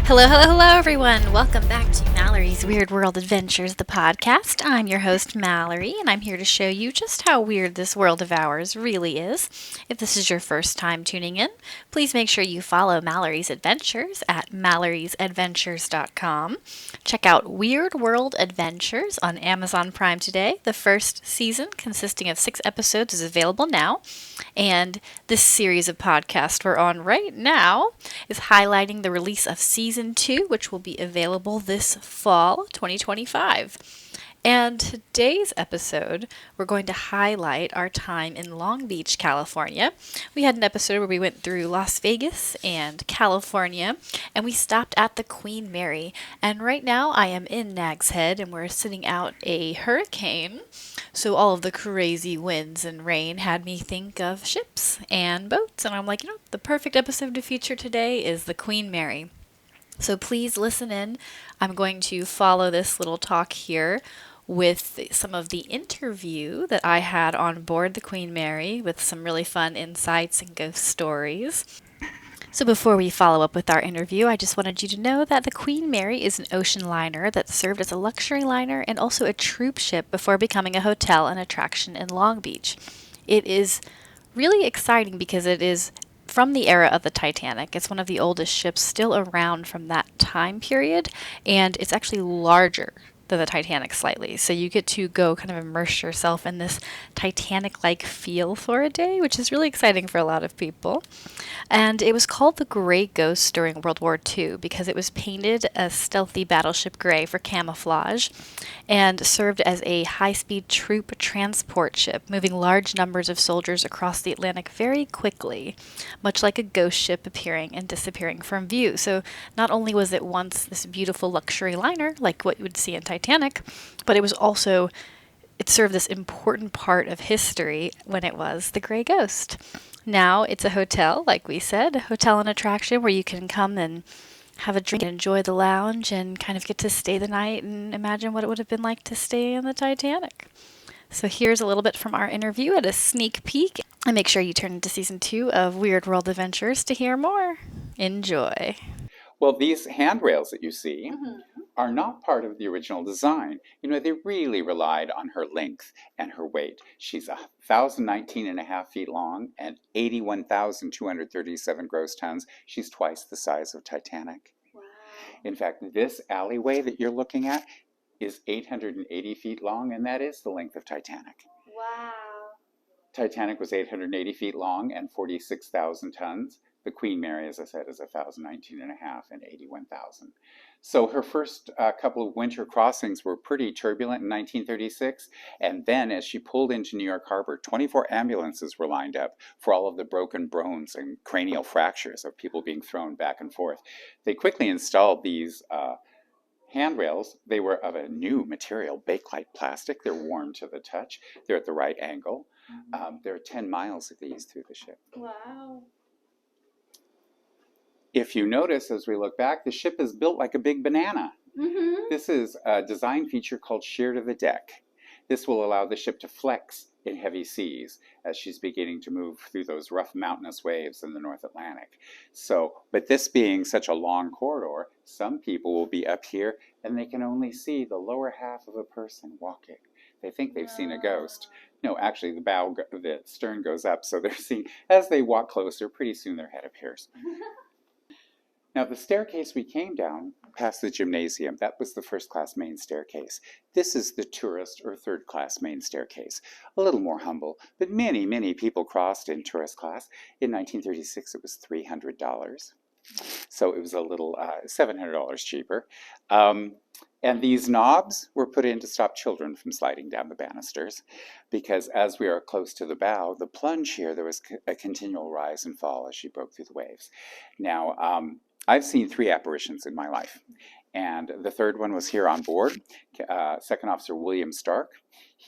Hello, hello, hello, everyone. Welcome back to Mallory's Weird World Adventures, the podcast. I'm your host, Mallory, and I'm here to show you just how weird this world of ours really is. If this is your first time tuning in, please make sure you follow Mallory's Adventures at mallorysadventures.com. Check out Weird World Adventures on Amazon Prime today. The first season, consisting of 6 episodes, is available now. And this series of podcasts we're on right now is highlighting the release of Season 2, which will be available this fall 2025. And today's episode, we're going to highlight our time in Long Beach, California. We had an episode where we went through Las Vegas and California, and we stopped at the Queen Mary. And right now I am in Nag's Head, and we're sitting out a hurricane. So all of the crazy winds and rain had me think of ships and boats. And I'm like, the perfect episode to feature today is the Queen Mary. So please listen in. I'm going to follow this little talk here with some of the interview that I had on board the Queen Mary with some really fun insights and ghost stories. So before we follow up with our interview, I just wanted you to know that the Queen Mary is an ocean liner that served as a luxury liner and also a troop ship before becoming a hotel and attraction in Long Beach. It is really exciting because it is from the era of the Titanic. It's one of the oldest ships still around from that time period, and it's actually larger than the Titanic slightly. So you get to go kind of immerse yourself in this Titanic-like feel for a day, which is really exciting for a lot of people. And it was called the Gray Ghost during World War II because it was painted a stealthy battleship gray for camouflage and served as a high-speed troop transport ship, moving large numbers of soldiers across the Atlantic very quickly, much like a ghost ship appearing and disappearing from view. So not only was it once this beautiful luxury liner, like what you would see in Titanic, but it served this important part of history when it was the Gray Ghost. Now it's a hotel, like we said, a hotel and attraction where you can come and have a drink and enjoy the lounge and kind of get to stay the night and imagine what it would have been like to stay in the Titanic. So here's a little bit from our interview at a sneak peek. And make sure you turn into Season 2 of Weird World Adventures to hear more. Enjoy. Well, these handrails that you see are not part of the original design. They really relied on her length and her weight. She's 1,019.5 feet long and 81,237 gross tons. She's twice the size of Titanic. Wow. In fact, this alleyway that you're looking at is 880 feet long, and that is the length of Titanic. Wow. Titanic was 880 feet long and 46,000 tons. The Queen Mary, as I said, is 1,019.5 and 81,000. So her first couple of winter crossings were pretty turbulent in 1936. And then as she pulled into New York Harbor, 24 ambulances were lined up for all of the broken bones and cranial fractures of people being thrown back and forth. They quickly installed these handrails. They were of a new material, Bakelite plastic. They're warm to the touch. They're at the right angle. There are 10 miles of these through the ship. Wow. If you notice, as we look back, the ship is built like a big banana. This is a design feature called shear to the deck. This will allow the ship to flex in heavy seas as she's beginning to move through those rough mountainous waves in the North Atlantic. But this being such a long corridor, some people will be up here and they can only see the lower half of a person walking. They think they've seen a ghost. No, actually the stern goes up, so they're seeing, as they walk closer, pretty soon their head appears. Now, the staircase we came down past the gymnasium, that was the first-class main staircase. This is the tourist or third-class main staircase. A little more humble, but many, many people crossed in tourist class. In 1936, it was $300. So it was a little $700 cheaper. And these knobs were put in to stop children from sliding down the banisters, because as we are close to the bow, the plunge here, there was a continual rise and fall as she broke through the waves. Now, I've seen 3 apparitions in my life, and the third one was here on board. Second Officer William Stark.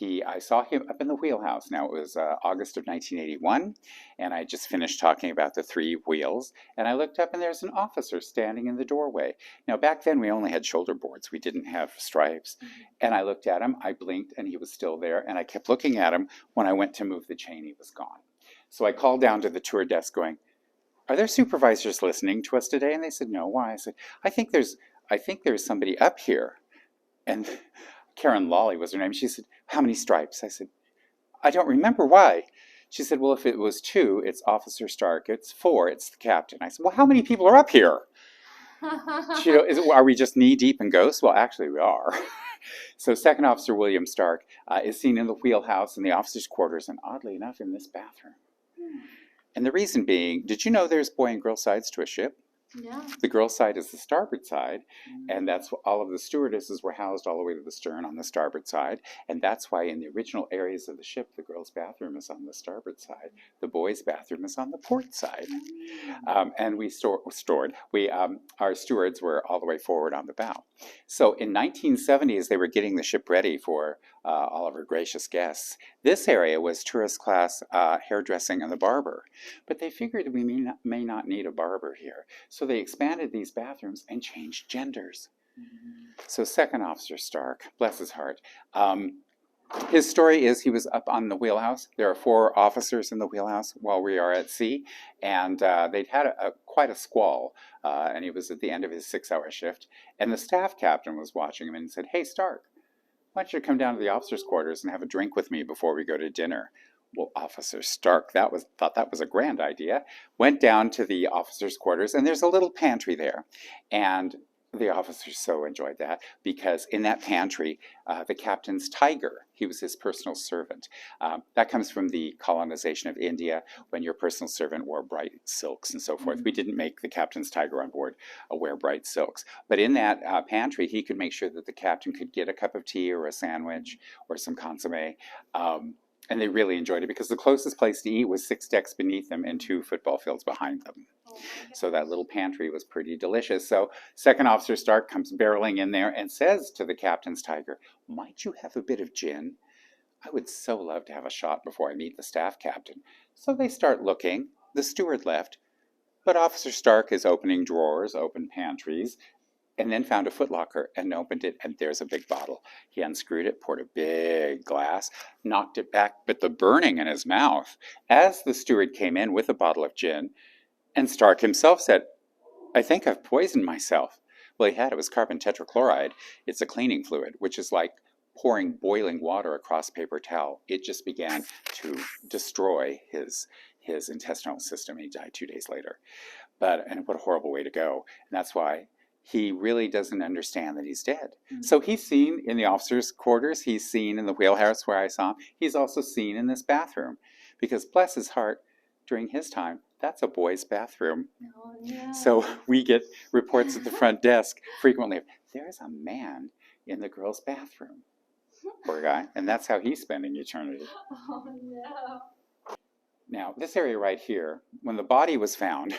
I saw him up in the wheelhouse. Now, it was August of 1981, and I just finished talking about the 3 wheels, and I looked up and there's an officer standing in the doorway. Now, back then we only had shoulder boards. We didn't have stripes. And I looked at him, I blinked, and he was still there, and I kept looking at him. When I went to move the chain, he was gone. So I called down to the tour desk going, are there supervisors listening to us today? And they said, no. Why? I said, I think there's somebody up here. And Karen Lawley was her name. She said, how many stripes? I said, I don't remember. Why? She said, well, if it was 2, it's Officer Stark. It's 4, it's the captain. I said, well, how many people are up here? Are we just knee deep in ghosts? Well, actually, we are. So Second Officer William Stark is seen in the wheelhouse in the officers' quarters, and oddly enough, in this bathroom. And the reason being, did you know there's boy and girl sides to a ship? Yeah. The girl side is the starboard side, and that's all of the stewardesses were housed all the way to the stern on the starboard side, and that's why in the original areas of the ship, the girls' bathroom is on the starboard side, the boys' bathroom is on the port side, and our stewards were all the way forward on the bow. So in 1970, as they were getting the ship ready for all of her gracious guests, this area was tourist class hairdressing and the barber, but they figured we may not need a barber here. So they expanded these bathrooms and changed genders. So Second Officer Stark, bless his heart, his story is he was up on the wheelhouse. There are 4 officers in the wheelhouse while we are at sea, and they'd had quite a squall, and he was at the end of his 6-hour shift. And the staff captain was watching him and said, hey, Stark, why don't you come down to the officers' quarters and have a drink with me before we go to dinner? Well, Officer Stark thought that was a grand idea, went down to the officers' quarters, and there's a little pantry there. And the officers so enjoyed that because in that pantry, the captain's tiger, he was his personal servant. That comes from the colonization of India when your personal servant wore bright silks and so forth. We didn't make the captain's tiger on board wear bright silks. But in that pantry, he could make sure that the captain could get a cup of tea or a sandwich or some consomme. And they really enjoyed it because the closest place to eat was 6 decks beneath them and 2 football fields behind them. So that little pantry was pretty delicious. So Second Officer Stark comes barreling in there and says to the captain's tiger, might you have a bit of gin? I would so love to have a shot before I meet the staff captain. So they start looking. The steward left. But Officer Stark is opening drawers, opened pantries, and then found a footlocker and opened it, and there's a big bottle. He unscrewed it, poured a big glass, knocked it back, but the burning in his mouth. As the steward came in with a bottle of gin, and Stark himself said, I think I've poisoned myself. Well, it was carbon tetrachloride. It's a cleaning fluid, which is like pouring boiling water across paper towel. It just began to destroy his intestinal system. He died 2 days later. And what a horrible way to go. And that's why he really doesn't understand that he's dead. So he's seen in the officers' quarters, he's seen in the wheelhouse where I saw him, he's also seen in this bathroom. Because bless his heart, during his time, that's a boy's bathroom. Oh, no. So we get reports at the front desk frequently, there's a man in the girls' bathroom. Poor guy. And that's how he's spending eternity. Oh, no. Now, this area right here, when the body was found,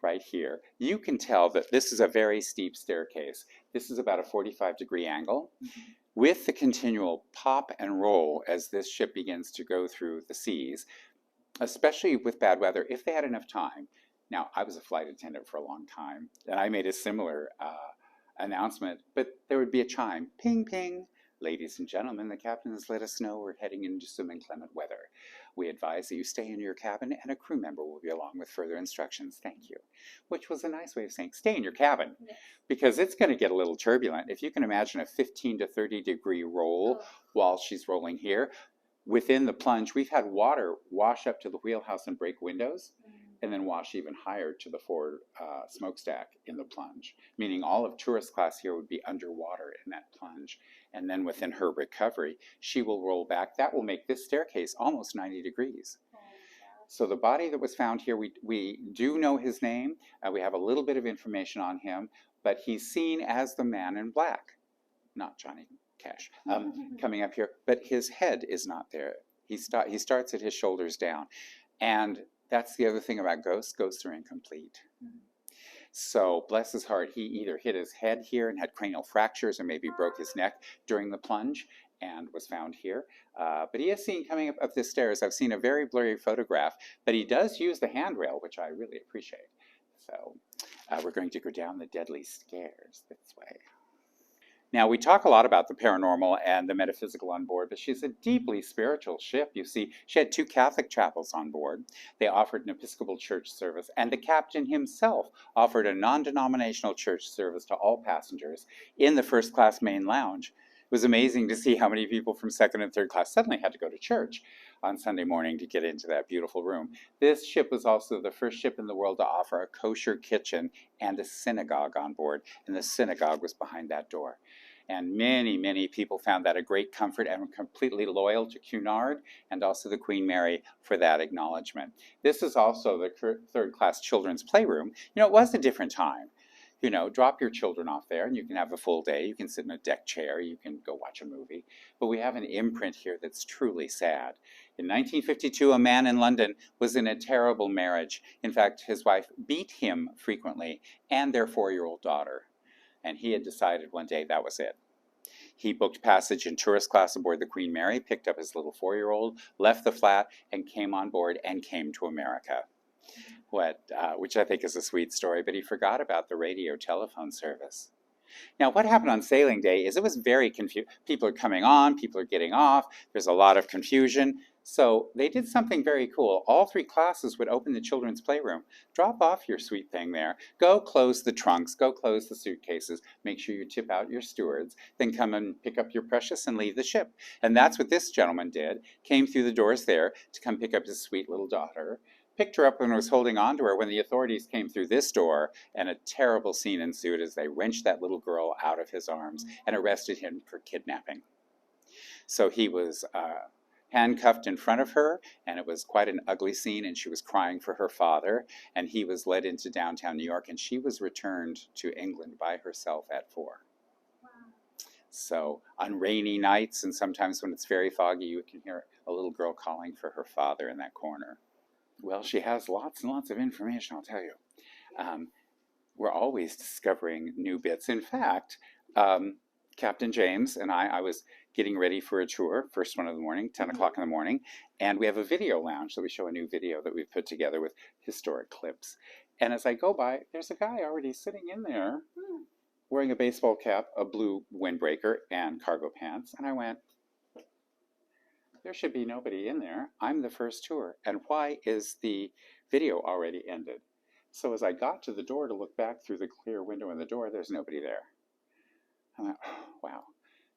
right here, you can tell that this is a very steep staircase. This is about a 45-degree angle. With the continual pop and roll as this ship begins to go through the seas, especially with bad weather, if they had enough time. Now, I was a flight attendant for a long time, and I made a similar announcement, but there would be a chime, ping, ping. Ladies and gentlemen, the captain has let us know we're heading into some inclement weather. We advise that you stay in your cabin and a crew member will be along with further instructions. Thank you. Which was a nice way of saying stay in your cabin, because it's going to get a little turbulent. If you can imagine a 15 to 30 degree roll while she's rolling here, within the plunge, we've had water wash up to the wheelhouse and break windows, and then wash even higher to the forward smokestack in the plunge, meaning all of tourist class here would be underwater in that plunge. And then within her recovery, she will roll back. That will make this staircase almost 90 degrees. So the body that was found here, we do know his name. We have a little bit of information on him, but he's seen as the man in black, not Johnny Cash, coming up here. But his head is not there. He starts at his shoulders down. And that's the other thing about ghosts. Ghosts are incomplete. So, bless his heart, he either hit his head here and had cranial fractures or maybe broke his neck during the plunge and was found here. But he is seen coming up the stairs. I've seen a very blurry photograph, but he does use the handrail, which I really appreciate. So, we're going to go down the deadly stairs this way. Now, we talk a lot about the paranormal and the metaphysical on board, but she's a deeply spiritual ship. You see, she had 2 Catholic chapels on board. They offered an Episcopal church service, and the captain himself offered a non-denominational church service to all passengers in the first class main lounge. It was amazing to see how many people from second and third class suddenly had to go to church on Sunday morning to get into that beautiful room. This ship was also the first ship in the world to offer a kosher kitchen and a synagogue on board, and the synagogue was behind that door. And many, many people found that a great comfort and were completely loyal to Cunard and also the Queen Mary for that acknowledgement. This is also the third class children's playroom. You know, it was a different time. You know, drop your children off there and you can have a full day. You can sit in a deck chair. You can go watch a movie. But we have an imprint here that's truly sad. In 1952, a man in London was in a terrible marriage. In fact, his wife beat him frequently and their 4-year-old daughter. And he had decided one day that was it. He booked passage in tourist class aboard the Queen Mary, picked up his little 4-year-old, left the flat, and came on board and came to America. Which I think is a sweet story, but he forgot about the radio telephone service. Now, what happened on sailing day is it was very confusing. People are coming on, people are getting off, there's a lot of confusion. So they did something very cool. All 3 classes would open the children's playroom, drop off your sweet thing there, go close the trunks, go close the suitcases, make sure you tip out your stewards, then come and pick up your precious and leave the ship. And that's what this gentleman did, came through the doors there to come pick up his sweet little daughter, picked her up and was holding on to her when the authorities came through this door, and a terrible scene ensued as they wrenched that little girl out of his arms and arrested him for kidnapping. So he was handcuffed in front of her, and it was quite an ugly scene, and she was crying for her father, and he was led into downtown New York, and she was returned to England by herself at 4. Wow. So on rainy nights, and sometimes when it's very foggy, you can hear a little girl calling for her father in that corner. Well, she has lots and lots of information, I'll tell you. We're always discovering new bits. In fact, Captain James and I was getting ready for a tour, first one of the morning, 10 o'clock in the morning, and we have a video lounge that we show a new video that we've put together with historic clips. And as I go by, there's a guy already sitting in there wearing a baseball cap, a blue windbreaker, and cargo pants. And I went, there should be nobody in there. I'm the first tour. And why is the video already ended? So as I got to the door to look back through the clear window in the door, there's nobody there. I went, oh, wow.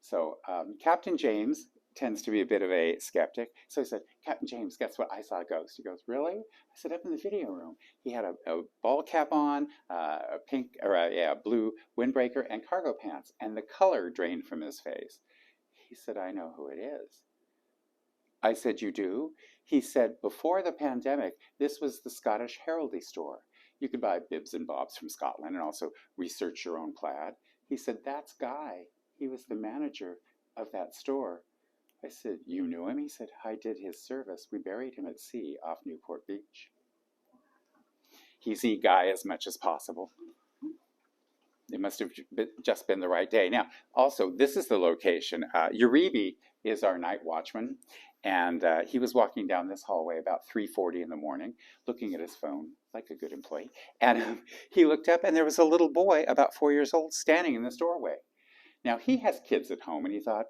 So Captain James tends to be a bit of a skeptic. So he said, Captain James, guess what? I saw a ghost. He goes, really? I said, up in the video room. He had a ball cap on, a blue windbreaker, and cargo pants, and the color drained from his face. He said, I know who it is. I said, you do? He said, before the pandemic, this was the Scottish heraldry store. You could buy bibs and bobs from Scotland and also research your own plaid. He said, that's Guy. He was the manager of that store. I said, you knew him? He said, I did his service. We buried him at sea off Newport Beach. He's Guy as much as possible. It must have just been the right day. Now, also, this is the location. Uribe is our night watchman, and he was walking down this hallway about 3:40 in the morning, looking at his phone like a good employee. And he looked up, and there was a little boy about 4 years old standing in this doorway. Now, he has kids at home, and he thought,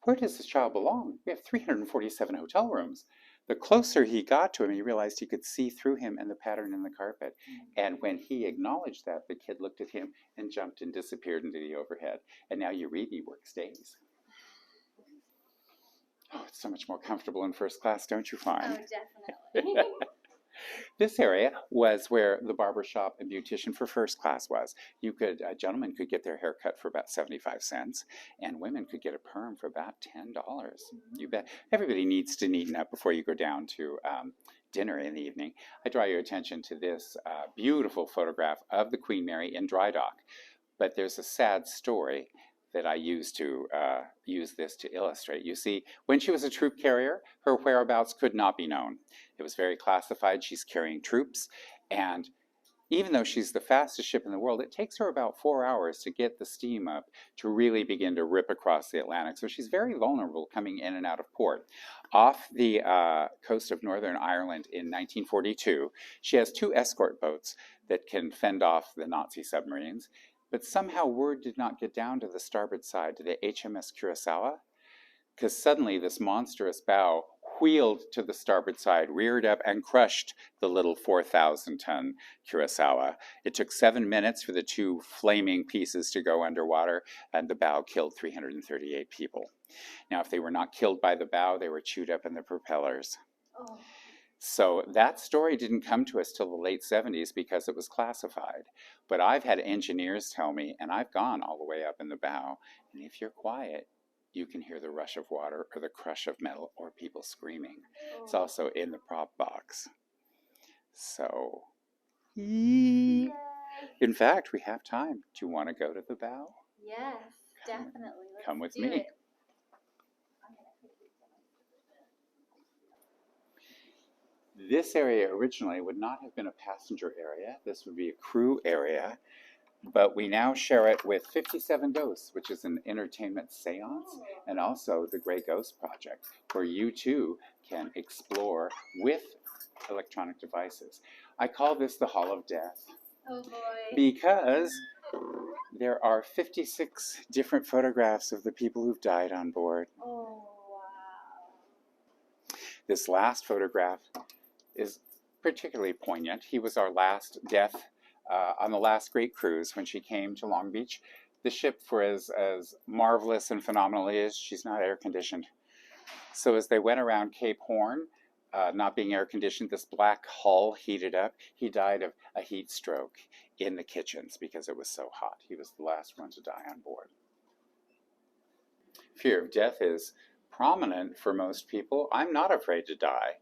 where does this child belong? We have 347 hotel rooms. The closer he got to him, he realized he could see through him and the pattern in the carpet. And when he acknowledged that, the kid looked at him and jumped and disappeared into the overhead. And now Uribe works days. Oh, it's so much more comfortable in first class, don't you find? Oh, definitely. This area was where the barber shop and beautician for first class was. Gentlemen could get their hair cut for about 75 cents, and women could get a perm for about $10. You bet. Everybody needs to neaten up before you go down to dinner in the evening. I draw your attention to this beautiful photograph of the Queen Mary in dry dock. But there's a sad story that I use this to illustrate. You see, when she was a troop carrier, her whereabouts could not be known. It was very classified. She's carrying troops, and even though she's the fastest ship in the world, it takes her about 4 hours to get the steam up to really begin to rip across the Atlantic. So she's very vulnerable coming in and out of port. Off the coast of Northern Ireland in 1942, she has 2 escort boats that can fend off the Nazi submarines. But somehow word did not get down to the starboard side, to the HMS Kurosawa, because suddenly this monstrous bow wheeled to the starboard side, reared up, and crushed the little 4,000-ton Kurosawa. It took 7 minutes for the two flaming pieces to go underwater, and the bow killed 338 people. Now, if they were not killed by the bow, they were chewed up in the propellers. Oh. So that story didn't come to us till the late 70s because it was classified. But I've had engineers tell me, and I've gone all the way up in the bow, and if you're quiet, you can hear the rush of water or the crush of metal or people screaming. It's also in the prop box. So, in fact, we have time. Do you want to go to the bow? Yes, definitely. Come with do me. it. This area originally would not have been a passenger area. This would be a crew area. But we now share it with 57 Ghosts, which is an entertainment seance, and also the Grey Ghost Project, where you too can explore with electronic devices. I call this the Hall of Death Oh boy. because there are 56 different photographs of the people who've died on board. Oh wow. This last photograph is particularly poignant. He was our last death on the last great cruise when she came to Long Beach. The ship, for as marvelous and phenomenal it is, she's not air conditioned. So as they went around Cape Horn, not being air conditioned, this black hull heated up. He died of a heat stroke in the kitchens because it was so hot. He was the last one to die on board. Fear of death is prominent for most people. I'm not afraid to die.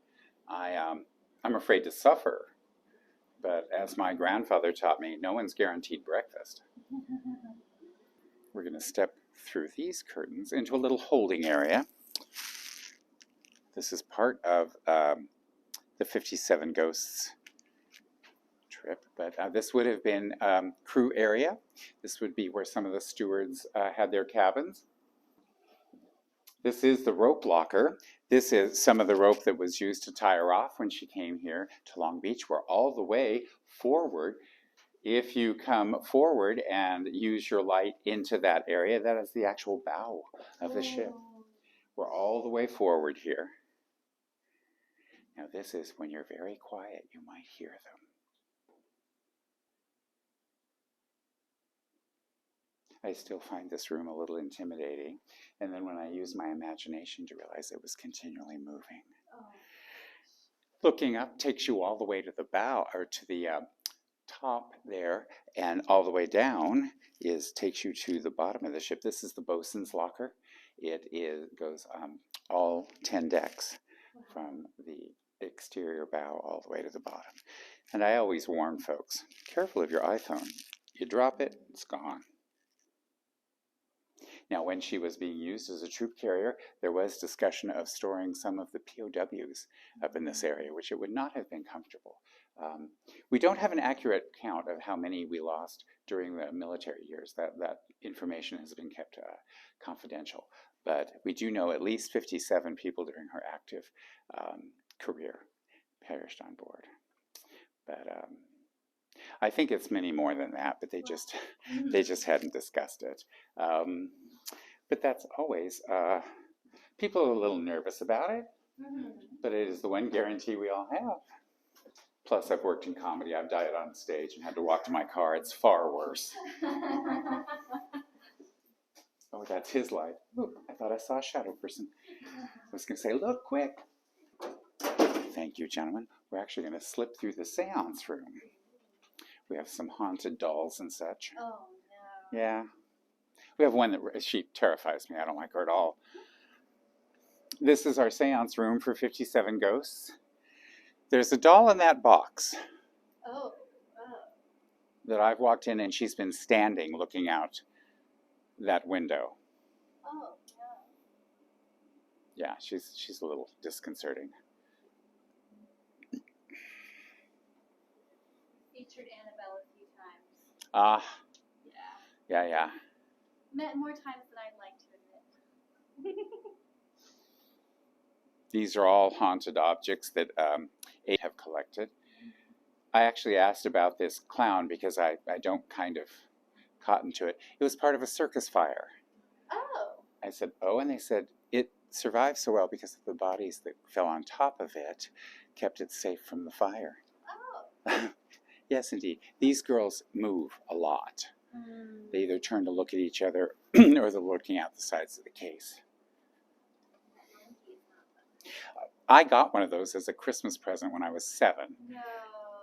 I'm afraid to suffer. But as my grandfather taught me, no one's guaranteed breakfast. We're going to step through these curtains into a little holding area. This is part of the 57 Ghosts trip, but this would have been crew area. This would be where some of the stewards had their cabins. This is the rope locker. This is some of the rope that was used to tie her off when she came here to Long Beach. We're all the way forward. If you come forward and use your light into that area, that is the actual bow of the ship. We're all the way forward here. Now this is when you're very quiet, you might hear them. I still find this room a little intimidating. And then when I use my imagination to realize it was continually moving. Oh. Looking up takes you all the way to the bow, or to the top there, and all the way down takes you to the bottom of the ship. This is the bosun's locker. It goes all 10 decks from the exterior bow all the way to the bottom. And I always warn folks, careful of your iPhone. You drop it, it's gone. Now, when she was being used as a troop carrier, there was discussion of storing some of the POWs up in this area, which it would not have been comfortable. We don't have an accurate count of how many we lost during the military years. That information has been kept confidential. But we do know at least 57 people during her active career perished on board. But I think it's many more than that, but they just hadn't discussed it. But that's always, people are a little nervous about it, but it is the one guarantee we all have. Plus, I've worked in comedy. I've died on stage and had to walk to my car. It's far worse. Oh, that's his light. Ooh, I thought I saw a shadow person. I was going to say, look, quick. Thank you, gentlemen. We're actually going to slip through the seance room. We have some haunted dolls and such. Oh, no. Yeah. We have one that she terrifies me. I don't like her at all. This is our seance room for 57 Ghosts. There's a doll in that box that I've walked in, and she's been standing looking out that window. Oh, no. Yeah, she's a little disconcerting. Featured Annabelle a few times. Yeah. Met more times than I'd like to admit. These are all haunted objects that I have collected. I actually asked about this clown because I don't kind of cotton to it. It was part of a circus fire. Oh. I said, oh, and they said it survived so well because the bodies that fell on top of it kept it safe from the fire. Oh. Yes, indeed. These girls move a lot. Mm. They either turn to look at each other or they're looking out the sides of the case. I got one of those as a Christmas present when I was 7. No.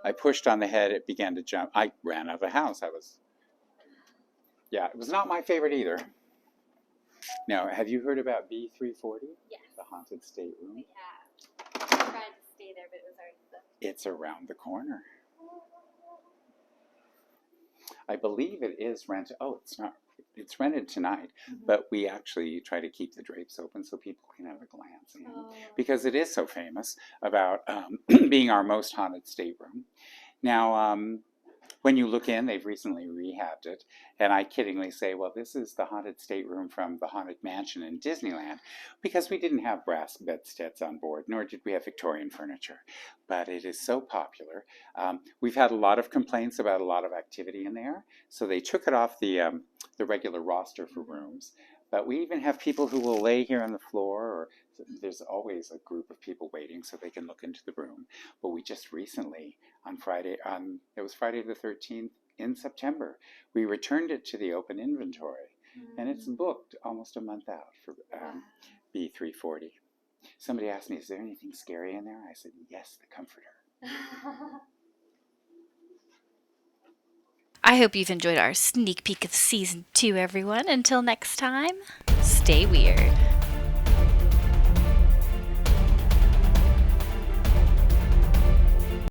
I pushed on the head, it began to jump. I ran out of the house. It was not my favorite either. Now, have you heard about B340? Yes. The haunted stateroom? We have. I tried to stay there, but it was already booked. It's around the corner. I believe it is rented. Oh, it's not. It's rented tonight, but we actually try to keep the drapes open so people can have a glance in, because it is so famous about being our most haunted stateroom. Now, when you look in, they've recently rehabbed it, and I kiddingly say, well, this is the haunted stateroom from the Haunted Mansion in Disneyland, because we didn't have brass bedsteads on board, nor did we have Victorian furniture. But it is so popular. We've had a lot of complaints about a lot of activity in there, so they took it off the regular roster for rooms. But we even have people who will lay here on the floor, or there's always a group of people waiting so they can look into the room. But we just recently, it was Friday the 13th in September, we returned it to the open inventory. And it's booked almost a month out for B340. Somebody asked me, is there anything scary in there? I said, yes, the comforter. I hope you've enjoyed our sneak peek of season 2, everyone. Until next time, stay weird.